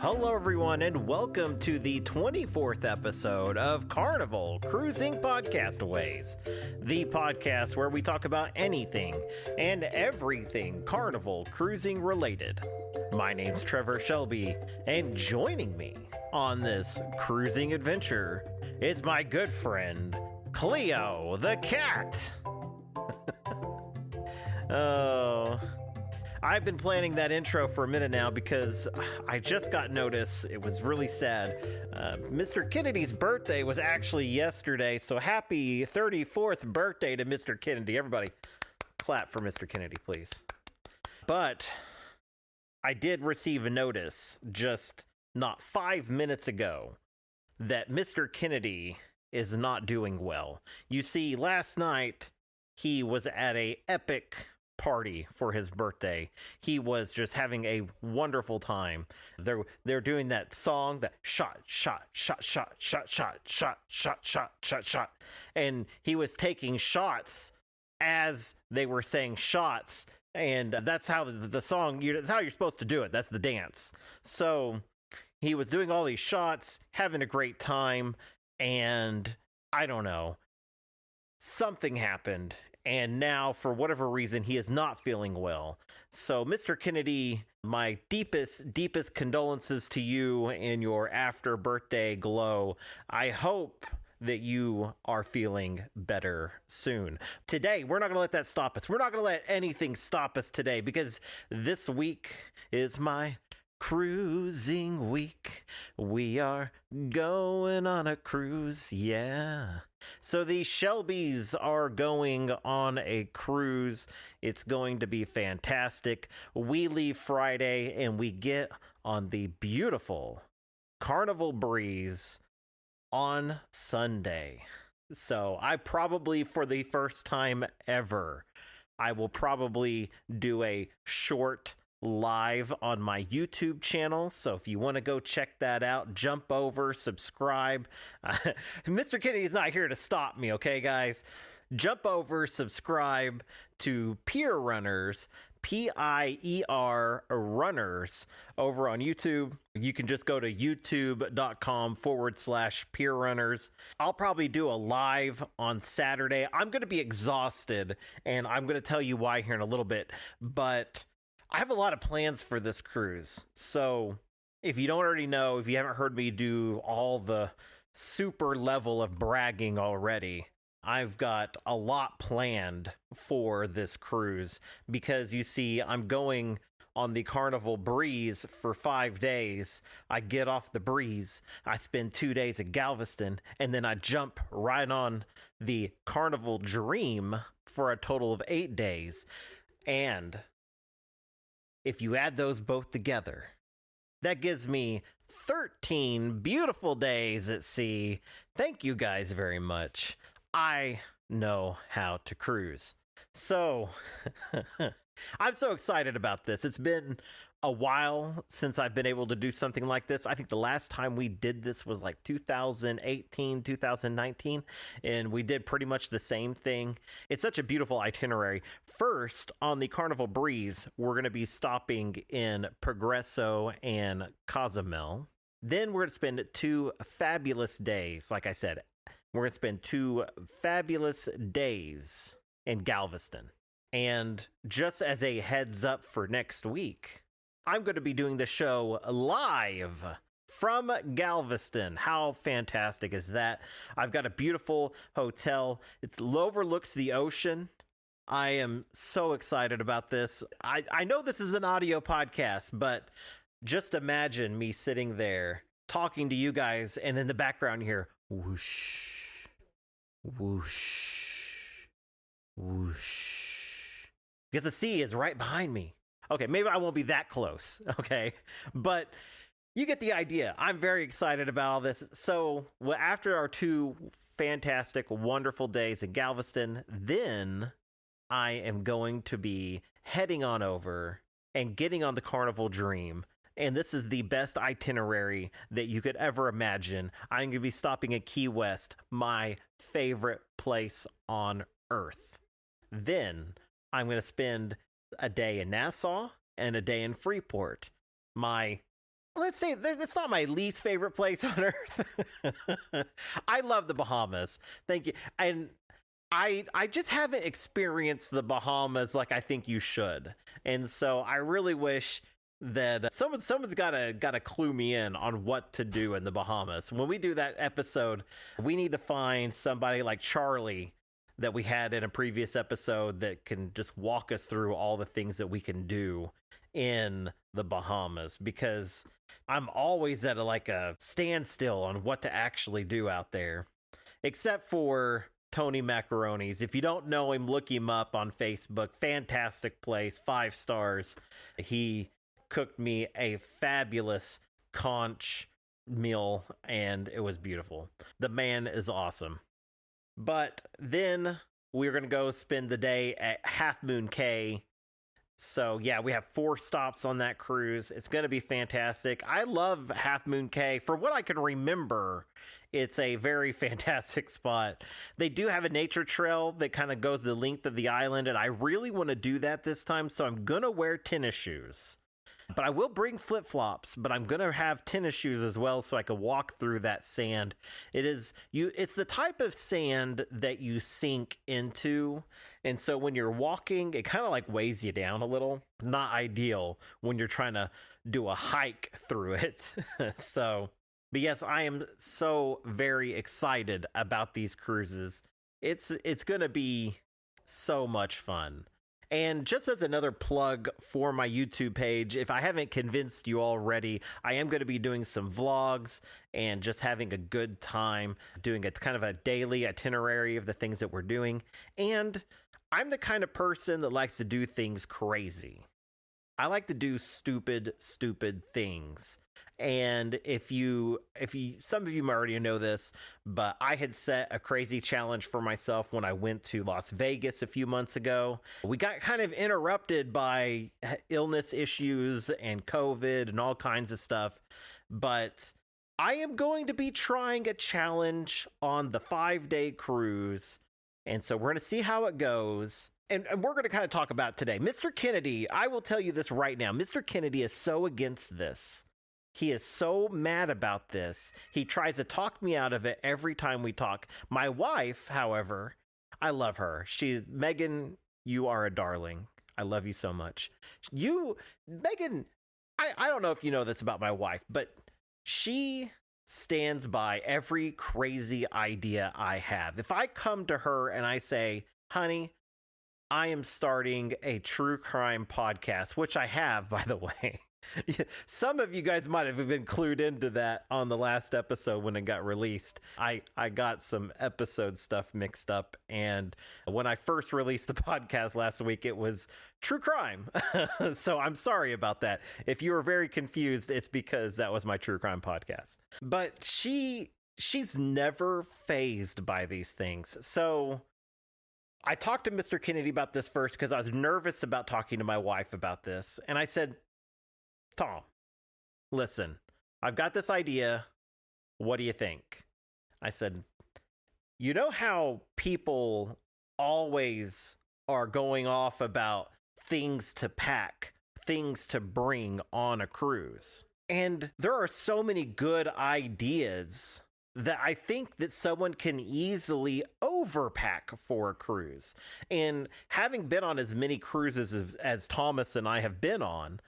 Hello, everyone, and welcome to the 24th episode of Carnival Cruising Podcastaways, the podcast where we talk about anything and everything Carnival Cruising related. My name's Trevor Shelby, and joining me on this cruising adventure is my good friend, Cleo the Cat. Oh... I've been planning that intro for a minute now because I just got notice. It was really sad. Mr. Kennedy's birthday was actually yesterday, so happy 34th birthday to Mr. Kennedy. Everybody, clap for Mr. Kennedy, please. But I did receive a notice just not 5 minutes ago that Mr. Kennedy is not doing well. You see, last night he was at an epic party for his birthday. He was just having a wonderful time. They're doing that song, that shot, and he was taking shots as they were saying shots, and that's how the song, that's how you're supposed to do it. That's the dance. So he was doing all these shots, having a great time, and I don't know, something happened. And now, for whatever reason, he is not feeling well. So, Mr. Kennedy, my deepest condolences to you and your after-birthday glow. I hope that you are feeling better soon. Today, we're not going to let that stop us. We're not going to let anything stop us today, because this week is my cruising week. We are going on a cruise, yeah. So the Shelbys are going on a cruise. It's going to be fantastic. We leave Friday and we get on the beautiful Carnival Breeze on Sunday. So I probably, for the first time ever, I will probably do a short live on my YouTube channel. So if you want to go check that out, jump over, subscribe. Mr. Kennedy is not here to stop me, okay, guys? Jump over, subscribe to Pier Runners, Pier Runners over on YouTube. You can just go to youtube.com/Pier Runners. I'll probably do a live on Saturday. I'm going to be exhausted, and I'm going to tell you why here in a little bit, but I have a lot of plans for this cruise. So if you don't already know, if you haven't heard me do all the super level of bragging already, I've got a lot planned for this cruise, because you see, I'm going on the Carnival Breeze for 5 days. I get off the Breeze, I spend 2 days at Galveston, and then I jump right on the Carnival Dream for a total of 8 days. And if you add those both together, that gives me 13 beautiful days at sea. Thank you guys very much. I know how to cruise. So, I'm so excited about this. It's been a while since I've been able to do something like this. I think the last time we did this was like 2018, 2019, and we did pretty much the same thing. It's such a beautiful itinerary. First, on the Carnival Breeze, we're going to be stopping in Progreso and Cozumel. Then we're going to spend 2 fabulous days. Like I said, we're going to spend 2 fabulous days in Galveston. And just as a heads up for next week, I'm going to be doing the show live from Galveston. How fantastic is that? I've got a beautiful hotel. It overlooks the ocean. I am so excited about this. I know this is an audio podcast, but just imagine me sitting there talking to you guys, and in the background here, whoosh, whoosh, whoosh. Because the sea is right behind me. Okay, maybe I won't be that close, okay? But you get the idea. I'm very excited about all this. So after our 2 fantastic, wonderful days in Galveston, then I am going to be heading on over and getting on the Carnival Dream. And this is the best itinerary that you could ever imagine. I'm going to be stopping at Key West, my favorite place on Earth. Then I'm going to spend a day in Nassau and a day in Freeport, my let's say it's not my least favorite place on earth. I love the Bahamas. Thank you. And I just haven't experienced the Bahamas like I think you should. And so I really wish that someone's gotta clue me in on what to do in the Bahamas. When we do that episode, we need to find somebody like Charlie that we had in a previous episode that can just walk us through all the things that we can do in the Bahamas, because I'm always at a standstill on what to actually do out there, except for Tony Macaroni's. If you don't know him, look him up on Facebook. Fantastic place, 5 stars. He cooked me a fabulous conch meal, and it was beautiful. The man is awesome. But then we're going to go spend the day at Half Moon Cay. So yeah, we have 4 stops on that cruise. It's going to be fantastic. I love Half Moon Cay. For what I can remember, it's a very fantastic spot. They do have a nature trail that kind of goes the length of the island, and I really want to do that this time, so I'm going to wear tennis shoes. But I will bring flip-flops, but I'm going to have tennis shoes as well so I can walk through that sand. It's the type of sand that you sink into, and so when you're walking, it kind of weighs you down a little. Not ideal when you're trying to do a hike through it. But yes, I am so very excited about these cruises. It's going to be so much fun. And just as another plug for my YouTube page, if I haven't convinced you already, I am going to be doing some vlogs and just having a good time doing a kind of a daily itinerary of the things that we're doing. And I'm the kind of person that likes to do things crazy. I like to do stupid things. And if some of you might already know this, but I had set a crazy challenge for myself when I went to Las Vegas a few months ago. We got kind of interrupted by illness issues and COVID and all kinds of stuff, but I am going to be trying a challenge on the 5-day cruise. And so we're going to see how it goes. And we're going to kind of talk about it today. Mr. Kennedy, I will tell you this right now. Mr. Kennedy is so against this. He is so mad about this. He tries to talk me out of it every time we talk. My wife, however, I love her. Megan, you are a darling. I love you so much. Megan, I don't know if you know this about my wife, but she stands by every crazy idea I have. If I come to her and I say, honey, I am starting a true crime podcast, which I have, by the way. Some of you guys might have been clued into that on the last episode when it got released. I got some episode stuff mixed up, and when I first released the podcast last week, it was true crime. So I'm sorry about that. If you were very confused, it's because that was my true crime podcast. But she's never fazed by these things. So I talked to Mr. Kennedy about this first because I was nervous about talking to my wife about this. And I said, Tom, listen, I've got this idea. What do you think? I said, you know how people always are going off about things to pack, things to bring on a cruise? And there are so many good ideas that I think that someone can easily overpack for a cruise. And having been on as many cruises as Thomas and I have been on,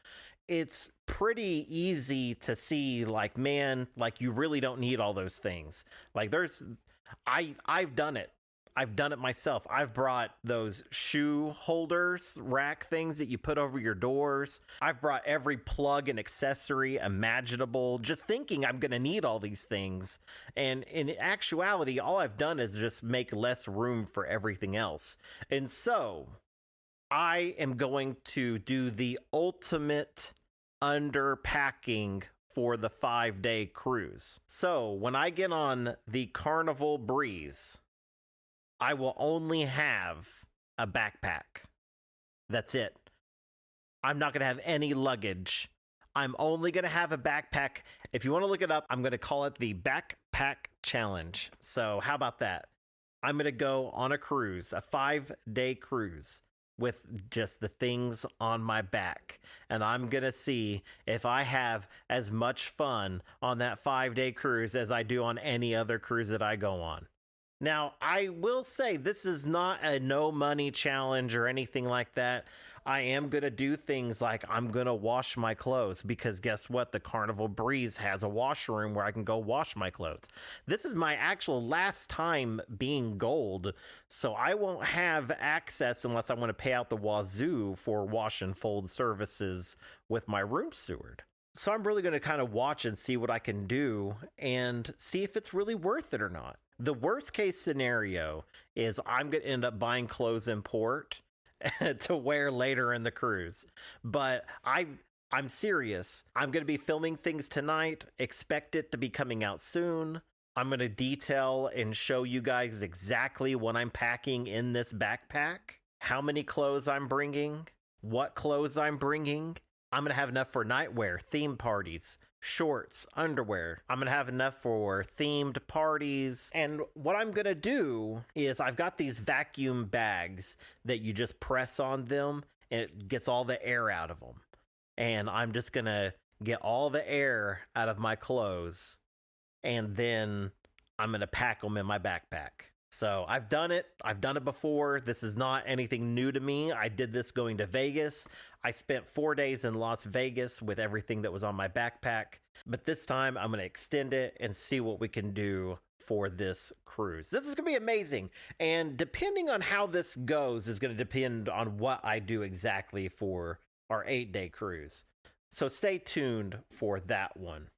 it's pretty easy to see man, you really don't need all those things. I've done it. I've done it myself. I've brought those shoe holders, rack things that you put over your doors. I've brought every plug and accessory imaginable, just thinking I'm going to need all these things. And in actuality, all I've done is just make less room for everything else. And so I am going to do the ultimate underpacking for the 5-day cruise. So when I get on the Carnival Breeze, I will only have a backpack. That's it. I'm not going to have any luggage. I'm only going to have a backpack. If you want to look it up, I'm going to call it the Backpack Challenge. So how about that? I'm going to go on a cruise, a 5-day cruise with just the things on my back. And I'm going to see if I have as much fun on that 5-day cruise as I do on any other cruise that I go on. Now, I will say this is not a no money challenge or anything like that. I am going to do things like I'm going to wash my clothes because guess what? The Carnival Breeze has a washroom where I can go wash my clothes. This is my actual last time being gold, so I won't have access unless I want to pay out the wazoo for wash and fold services with my room steward. So I'm really going to kind of watch and see what I can do and see if it's really worth it or not. The worst case scenario is I'm going to end up buying clothes in port to wear later in the cruise. But I'm serious. I'm going to be filming things tonight. Expect it to be coming out soon. I'm going to detail and show you guys exactly what I'm packing in this backpack, how many clothes I'm bringing, what clothes I'm bringing. I'm going to have enough for nightwear, theme parties, shorts, underwear. I'm going to have enough for themed parties. And what I'm going to do is I've got these vacuum bags that you just press on them and it gets all the air out of them. And I'm just going to get all the air out of my clothes and then I'm going to pack them in my backpack. So I've done it before. This is not anything new to me. I did this going to Vegas. I spent 4 days in Las Vegas with everything that was on my backpack. But this time I'm going to extend it and see what we can do for this cruise. This is going to be amazing. And depending on how this goes is going to depend on what I do exactly for our 8-day cruise. So stay tuned for that one.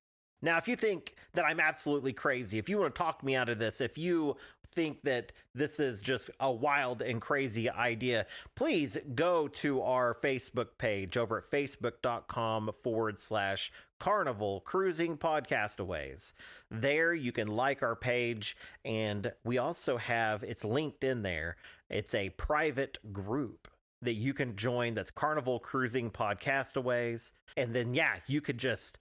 Now, if you think that I'm absolutely crazy, if you want to talk me out of this, if you think that this is just a wild and crazy idea, please go to our Facebook page over at facebook.com/Carnival Cruising Podcastaways. There you can like our page, and we also have, it's linked in there, it's a private group that you can join that's Carnival Cruising Podcastaways. And then, yeah, you could just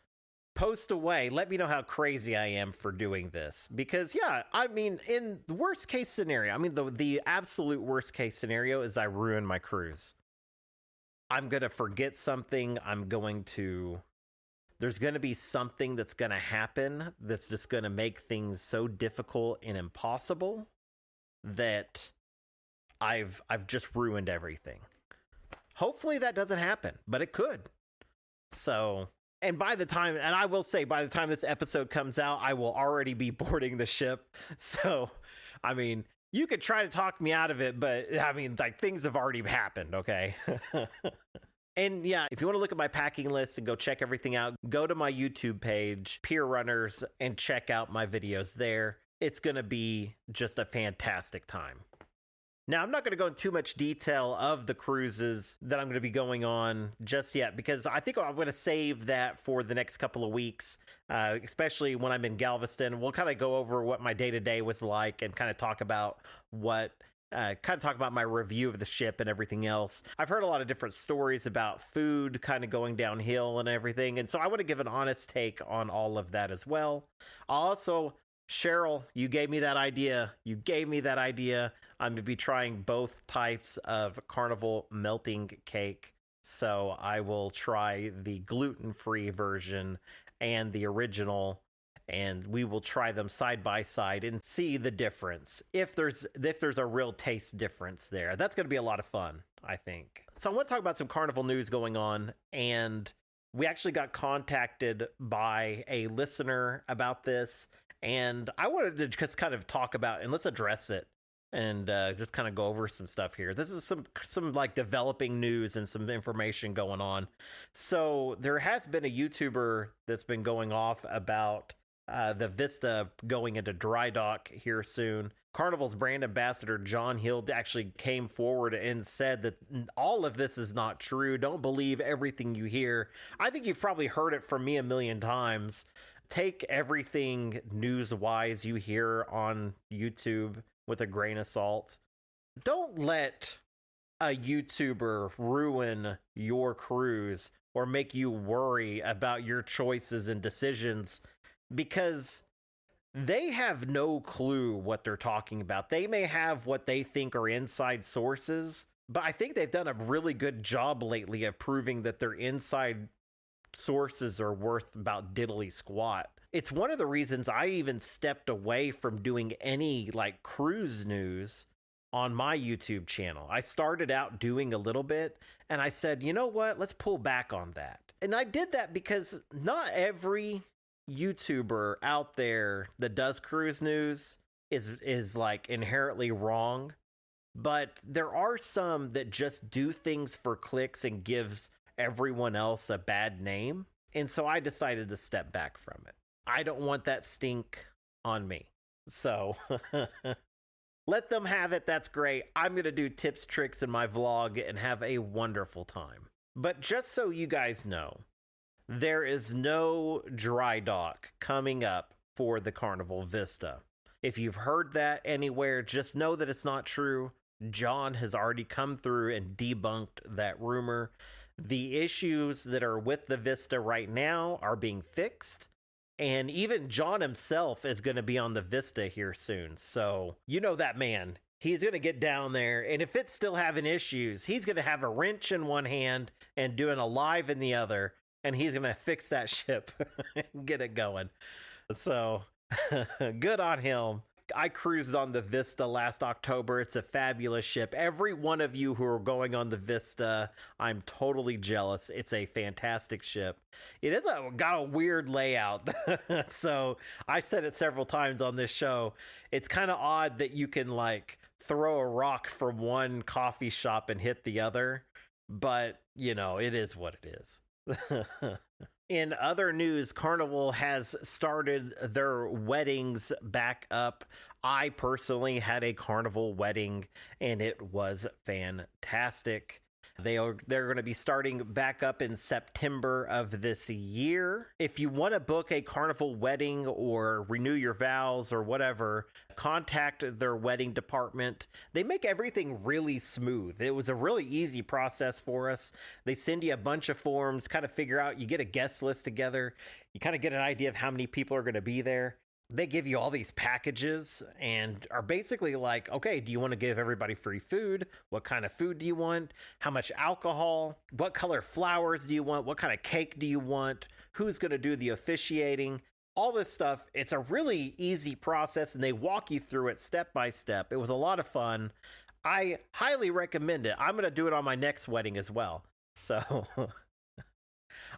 post away. Let me know how crazy I am for doing this. Because, yeah, I mean, in the worst case scenario, I mean, the absolute worst case scenario is I ruin my cruise. I'm going to forget something. There's going to be something that's going to happen that's just going to make things so difficult and impossible that I've just ruined everything. Hopefully that doesn't happen, but it could. So, and by the time this episode comes out, I will already be boarding the ship. So, I mean, you could try to talk me out of it, but I mean, like, things have already happened, okay? And yeah, if you want to look at my packing list and go check everything out, go to my YouTube page, Pier Runners, and check out my videos there. It's going to be just a fantastic time. Now, I'm not going to go into too much detail of the cruises that I'm going to be going on just yet, because I think I'm going to save that for the next couple of weeks, especially when I'm in Galveston. We'll kind of go over what my day-to-day was like and kind of talk about my review of the ship and everything else. I've heard a lot of different stories about food kind of going downhill and everything, and so I want to give an honest take on all of that as well. Also, Cheryl, you gave me that idea. I'm going to be trying both types of Carnival melting cake. So I will try the gluten-free version and the original, and we will try them side by side and see the difference. If there's a real taste difference there. That's going to be a lot of fun, I think. So I want to talk about some Carnival news going on, and we actually got contacted by a listener about this. And I wanted to just kind of talk about, and let's address it and just kind of go over some stuff here. This is some like developing news and some information going on. So there has been a YouTuber that's been going off about the Vista going into dry dock here soon. Carnival's brand ambassador John Hill actually came forward and said that all of this is not true. Don't believe everything you hear. I think you've probably heard it from me a million times. Take everything news-wise you hear on YouTube with a grain of salt. Don't let a YouTuber ruin your cruise or make you worry about your choices and decisions, because they have no clue what they're talking about. They may have what they think are inside sources, But I think they've done a really good job lately of proving that their inside sources are worth about diddly squat. It's one of the reasons I even stepped away from doing any like cruise news on my YouTube channel. I started out doing a little bit and I said, you know what? Let's pull back on that. And I did that because not every YouTuber out there that does cruise news is like inherently wrong, but there are some that just do things for clicks and gives everyone else a bad name. And so I decided to step back from it. I don't want that stink on me. So let them have it. That's great. I'm going to do tips, tricks in my vlog and have a wonderful time. But just so you guys know, there is no dry dock coming up for the Carnival Vista. If you've heard that anywhere, just know that it's not true. John has already come through and debunked that rumor. The issues that are with the Vista right now are being fixed. And even John himself is going to be on the Vista here soon. So, you know that man. He's going to get down there. And if it's still having issues, he's going to have a wrench in one hand and doing a live in the other. And he's going to fix that ship and get it going. So, good on him. I cruised on the Vista last October. It's a fabulous ship. Every one of you who are going on the Vista, I'm totally jealous. It's a fantastic ship. It is got a weird layout. So I said it several times on this show. It's kind of odd that you can like throw a rock from one coffee shop and hit the other. But, you know, it is what it is. In other news, Carnival has started their weddings back up. I personally had a Carnival wedding and it was fantastic. They're going to be starting back up in September of this year. If you want to book a Carnival wedding or renew your vows or whatever, contact their wedding department. They make everything really smooth. It was a really easy process for us. They send you a bunch of forms, kind of figure out, you get a guest list together. You kind of get an idea of how many people are going to be there. They give you all these packages and are basically like, okay, do you want to give everybody free food? What kind of food do you want? How much alcohol? What color flowers do you want? What kind of cake do you want? Who's going to do the officiating? All this stuff. It's a really easy process and they walk you through it step by step. It was a lot of fun. I highly recommend it. I'm going to do it on my next wedding as well. So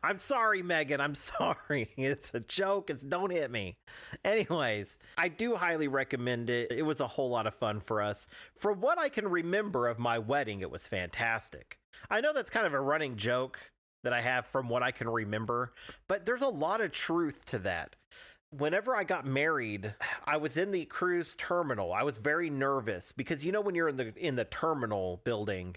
I'm sorry, Megan. I'm sorry. It's a joke. Don't hit me. Anyways, I do highly recommend it. It was a whole lot of fun for us. From what I can remember of my wedding, it was fantastic. I know that's kind of a running joke that I have from what I can remember, but there's a lot of truth to that. Whenever I got married, I was in the cruise terminal. I was very nervous because, you know, when you're in the terminal building,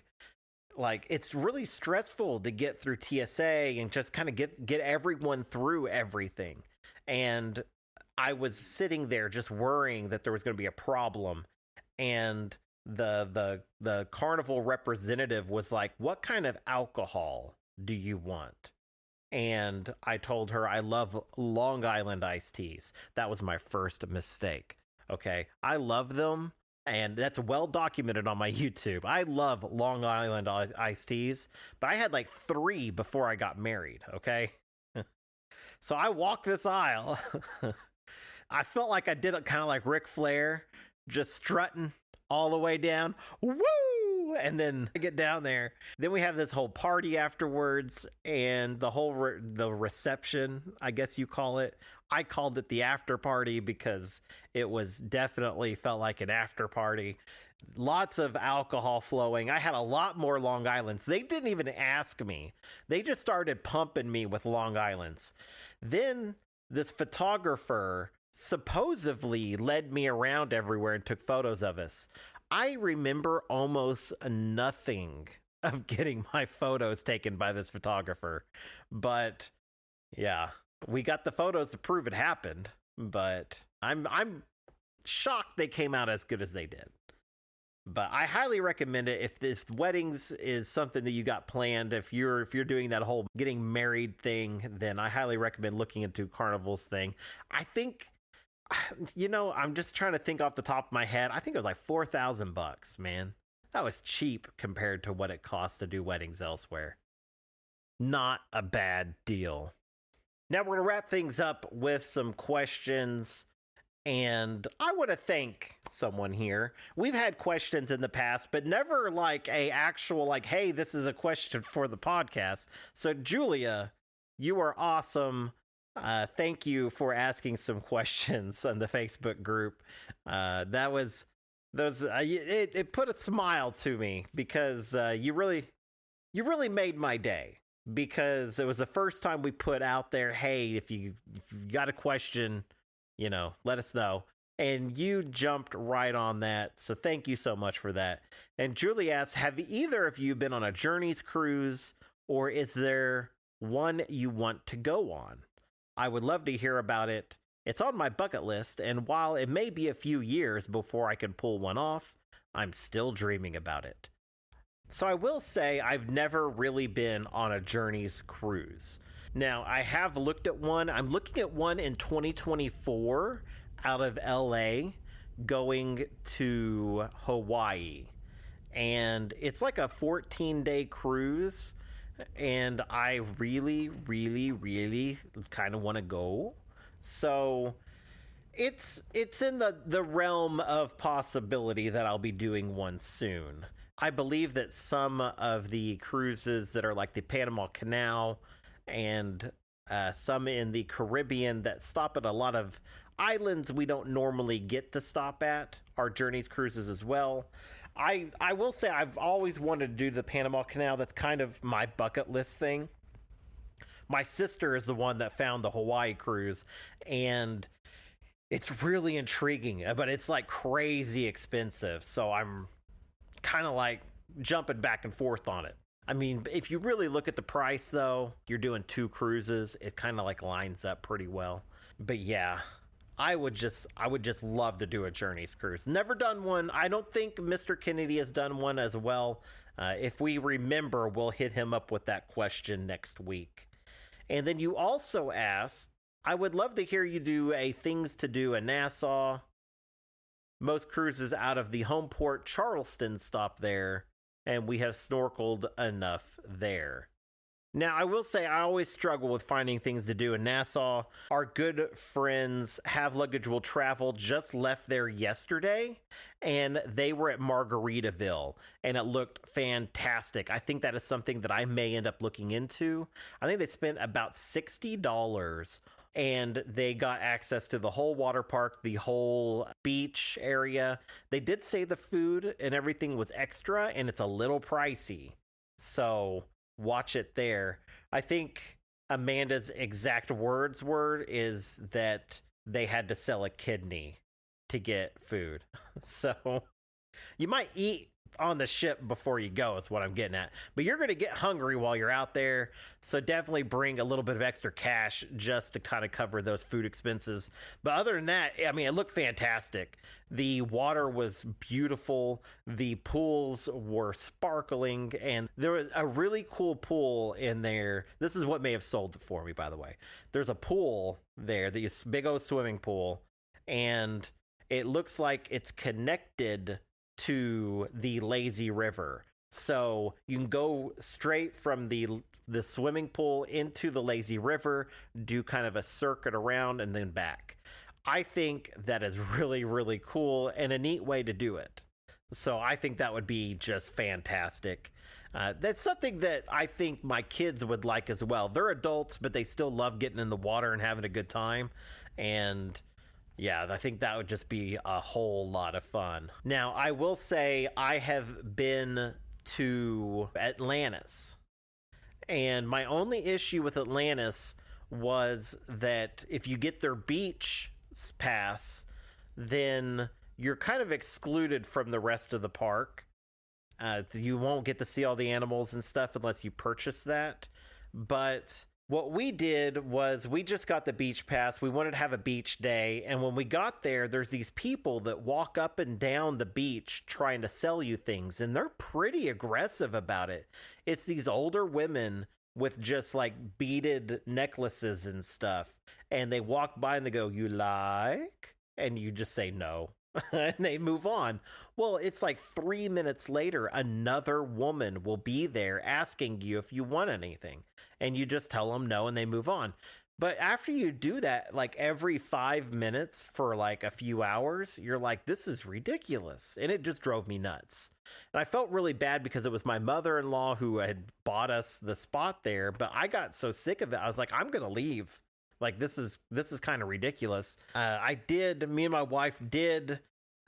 like it's really stressful to get through TSA and just kind of get everyone through everything. And I was sitting there just worrying that there was going to be a problem. And the Carnival representative was like, "What kind of alcohol do you want?" And I told her I love Long Island iced teas. That was my first mistake. Okay. I love them. And that's well documented on my YouTube. I love Long Island iced teas, but I had like 3 before I got married, okay? So I walked this aisle. I felt like I did it kind of like Ric Flair, just strutting all the way down. Woo! And then I get down there. Then we have this whole party afterwards and the whole the reception, I guess you call it. I called it the after party because it was definitely felt like an after party. Lots of alcohol flowing. I had a lot more Long Islands. They didn't even ask me. They just started pumping me with Long Islands. Then this photographer supposedly led me around everywhere and took photos of us. I remember almost nothing of getting my photos taken by this photographer. But yeah, we got the photos to prove it happened. But I'm shocked they came out as good as they did. But I highly recommend it if this weddings is something that you got planned. If you're doing that whole getting married thing, then I highly recommend looking into Carnival's thing. I think, you know, I'm just trying to think off the top of my head. I think it was like $4,000, man. That was cheap compared to what it costs to do weddings elsewhere. Not a bad deal. Now we're going to wrap things up with some questions. And I want to thank someone here. We've had questions in the past, but never like a actual like, hey, this is a question for the podcast. So Julia, you are awesome. Thank you for asking some questions on the Facebook group. That was those. It put a smile to me because you really made my day, because it was the first time we put out there, hey, if you got a question, let us know. And you jumped right on that. So thank you so much for that. And Julie asks, have either of you been on a Journeys cruise, or is there one you want to go on? I would love to hear about it. It's on my bucket list, and while it may be a few years before I can pull one off, I'm still dreaming about it. So I will say I've never really been on a Journeys cruise. Now, I have looked at one. I'm looking at one in 2024 out of LA going to Hawaii. And it's like a 14-day cruise. And I really, really, really kind of want to go. So it's in the realm of possibility that I'll be doing one soon. I believe that some of the cruises that are like the Panama Canal and some in the Caribbean that stop at a lot of islands we don't normally get to stop at are Journeys cruises as well. I will say I've always wanted to do the Panama Canal. That's kind of my bucket list thing. My sister is the one that found the Hawaii cruise, and it's really intriguing, but it's like crazy expensive. So I'm kind of like jumping back and forth on it. I mean, if you really look at the price, though, you're doing 2 cruises. It kind of like lines up pretty well. But yeah, I would just love to do a Journeys cruise. Never done one. I don't think Mr. Kennedy has done one as well. If we remember, we'll hit him up with that question next week. And then you also asked, I would love to hear you do a things to do in Nassau. Most cruises out of the home port Charleston stop there, and we have snorkeled enough there. Now, I will say I always struggle with finding things to do in Nassau. Our good friends Have Luggage Will Travel just left there yesterday, and they were at Margaritaville, and it looked fantastic. I think that is something that I may end up looking into. I think they spent about $60, and they got access to the whole water park, the whole beach area. They did say the food and everything was extra, and it's a little pricey. So watch it there. I think Amanda's exact words is that they had to sell a kidney to get food. So you might eat on the ship before you go is what I'm getting at. But you're going to get hungry while you're out there. So definitely bring a little bit of extra cash just to kind of cover those food expenses. But other than that, I mean, it looked fantastic. The water was beautiful. The pools were sparkling. And there was a really cool pool in there. This is what may have sold it for me, by the way. There's a pool there, this big old swimming pool. And it looks like it's connected to the lazy river. So you can go straight from the swimming pool into the lazy river, do kind of a circuit around, and then back. I think that is really, really cool and a neat way to do it. So I think that would be just fantastic. That's something that I think my kids would like as well. They're adults, but they still love getting in the water and having a good time. And yeah, I think that would just be a whole lot of fun. Now, I will say I have been to Atlantis. And my only issue with Atlantis was that if you get their beach pass, then you're kind of excluded from the rest of the park. You won't get to see all the animals and stuff unless you purchase that. But what we did was we just got the beach pass. We wanted to have a beach day. And when we got there, there's these people that walk up and down the beach trying to sell you things. And they're pretty aggressive about it. It's these older women with just like beaded necklaces and stuff. And they walk by and they go, "You like?" And you just say no. and they move on. Well, it's like 3 minutes later, another woman will be there asking you if you want anything, and you just tell them no and they move on. But after you do that, like every 5 minutes for like a few hours, you're like, this is ridiculous. And it just drove me nuts. And I felt really bad because it was my mother-in-law who had bought us the spot there. But I got so sick of it. I was like, I'm going to leave. Like, this is kind of ridiculous. Me and my wife did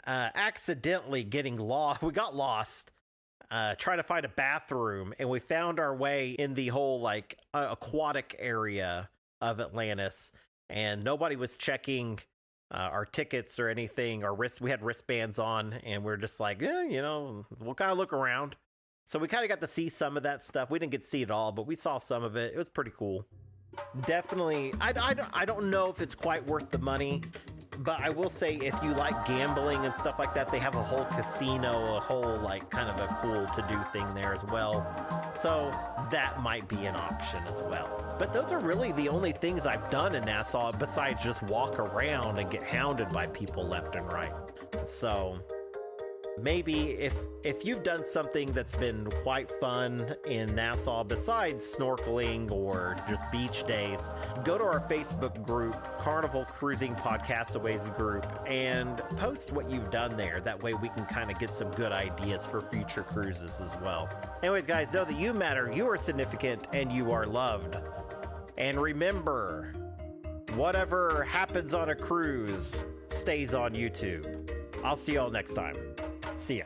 accidentally getting lost. We got lost trying to find a bathroom. And we found our way in the whole like aquatic area of Atlantis, and nobody was checking our tickets or anything. We had wristbands on, and we're just like, we'll kind of look around. So we kind of got to see some of that stuff. We didn't get to see it all, but we saw some of it. It was pretty cool. Definitely, I don't know if it's quite worth the money, but I will say if you like gambling and stuff like that, they have a whole casino, a whole like kind of a cool to do thing there as well. So that might be an option as well. But those are really the only things I've done in Nassau besides just walk around and get hounded by people left and right. So maybe if you've done something that's been quite fun in Nassau besides snorkeling or just beach days, go to our Facebook group, Carnival Cruising Podcastaways group, and post what you've done there. That way we can kind of get some good ideas for future cruises as well. Anyways, guys, know that you matter, you are significant, and you are loved. And remember, whatever happens on a cruise stays on YouTube. I'll see y'all next time. See ya.